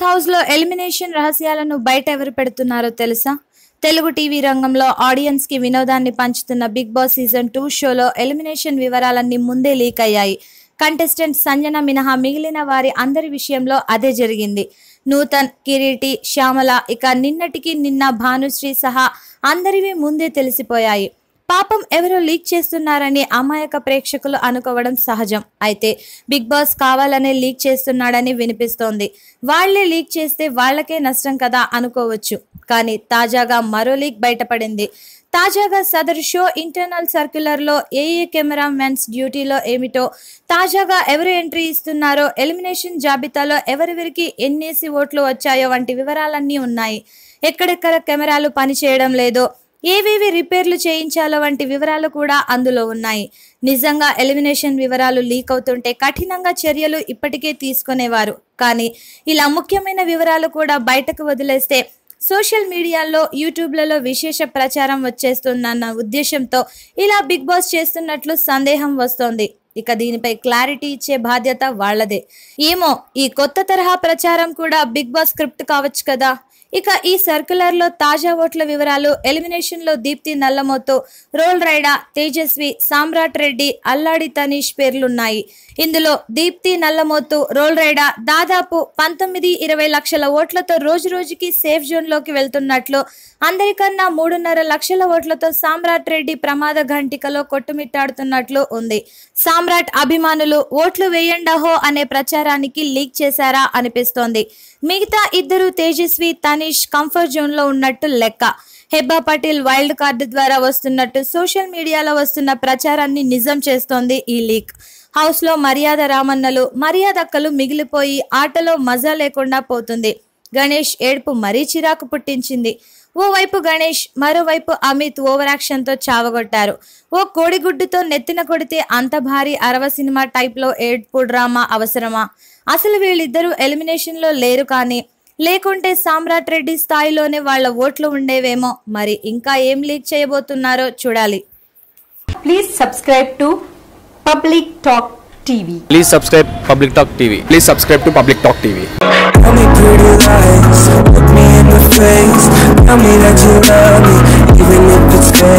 House లో elimination రహస్యాలను బయట ఎవరు పెడుతున్నారో తెలుసా? తెలుగు టీవీ రంగంలో ఆడియన్స్ కి వినోదాన్ని పంచుతున్న బిగ్ బాస్ సీజన్ 2 షోలో ఎలిమినేషన్ వివరాలన్నీ ముందే లీక్ అయ్యాయి. కంటెస్టెంట్ సంజన మినహా మిగిలిన వారి అందరి విషయంలో అదే జరిగింది. నూతన్, కిరీటి, శ్యామల, ఇక నిన్నటికి నిన్న భానుశ్రీ సహా అందరివి ముందే తెలిసిపోయాయి. పాపం ఎవరో లీక్ చేస్తున్నారని అమాయక ప్రేక్షకులు అనుకోవడం సహజం. అయితే బిగ్ బాస్ కావాలనే లీక్ చేస్తున్నాడని వినిపిస్తోంది. వాళ్లే లీక్ చేస్తే వాళ్లకే నష్టం కదా అనుకోవచ్చు. కానీ తాజాగా మరో లీక్ బయటపడింది. తాజాగా సదరు షో ఇంటర్నల్ సర్క్యులర్ లో ఏ కెమెరా మెన్స్ డ్యూటీలో ఏమిటో, తాజాగా ఎవరు ఎంట్రీ ఇస్తున్నారో, ఎలిమినేషన్ జాబితాలో ఎవరెవరికి ఎన్నేసి ఓట్లు వచ్చాయో వంటి వివరాలన్నీ ఉన్నాయి. ఎక్కడెక్కడ కెమెరాలు పనిచేయడం లేదో, ఏవేవి రిపేర్లు చేయించాలో వంటి వివరాలు కూడా అందులో ఉన్నాయి. నిజంగా ఎలిమినేషన్ వివరాలు లీక్ అవుతుంటే కఠినంగా చర్యలు ఇప్పటికే తీసుకునేవారు. కానీ ఇలా ముఖ్యమైన వివరాలు కూడా బయటకు వదిలేస్తే సోషల్ మీడియాలో, యూట్యూబ్లలో విశేష ప్రచారం వచ్చేస్తుందన్న ఉద్దేశంతో ఇలా బిగ్ బాస్ చేస్తున్నట్లు సందేహం వస్తోంది. ఇక దీనిపై క్లారిటీ ఇచ్చే బాధ్యత వాళ్లదే. ఏమో, ఈ కొత్త తరహా ప్రచారం కూడా బిగ్ బాస్ స్క్రిప్ట్ కావచ్చు కదా. ఇక ఈ సర్క్యులర్ లో తాజా ఓట్ల వివరాలు, ఎలిమినేషన్ లో దీప్తి నల్లమోతు, రోల్ రైడా, తేజస్వి, సామ్రాట్ రెడ్డి, అల్లాడి తనీష్ పేర్లున్నాయి. ఇందులో దీప్తి నల్లమోతు, రోల్ రైడా దాదాపు 19-20 లక్షల ఓట్లతో రోజు రోజుకి సేఫ్ జోన్ లోకి వెళ్తున్నట్లు, అందరికన్నా 3.5 లక్షల ఓట్లతో సామ్రాట్ రెడ్డి ప్రమాద ఘంటికలో కొట్టుమిట్టాడుతున్నట్లు ఉంది. సామ్రాట్ అభిమానులు ఓట్లు వేయండహో అనే ప్రచారానికి లీక్ చేశారా అనిపిస్తోంది. మిగతా ఇద్దరు తేజస్వి, తనీష్ కంఫర్ట్ జోన్ లో ఉన్నట్టు లెక్క. హెబ్బా పటేల్ వైల్డ్ కార్డు ద్వారా వస్తున్నట్టు సోషల్ మీడియాలో వస్తున్న ప్రచారాన్ని నిజం చేస్తోంది ఈ లీక్. హౌస్ లో మర్యాద రామన్నలు, మర్యాదక్కలు మిగిలిపోయి ఆటలో మజా లేకుండా పోతుంది. గణేష్ ఏడుపు మరీ చిరాకు పుట్టించింది. ఓవైపు గణేష్, మరోవైపు అమిత్ ఓవరాక్షన్ తో చావగొట్టారు. ఓ కోడిగుడ్డుతో నెత్తిన కొడితే అంత భారీ 60 సినిమా టైప్ లో ఏడ్పు డ్రామా అవసరమా? అసలు వీళ్ళిద్దరూ ఎలిమినేషన్ లో లేరు, కానీ లేకుంటే సామ్రాట్ రెడ్డి స్థాయిలోనే వాళ్ళ ఓట్లు ఉండేవేమో. మరి ఇంకా ఏం లీక్ చేయబోతున్నారో చూడాలి. Please subscribe to Public Talk TV. Please subscribe Public Talk TV. Please subscribe to Public Talk TV. Tell me pretty lies, look me in the face. Tell me that you love me, even if it's fake.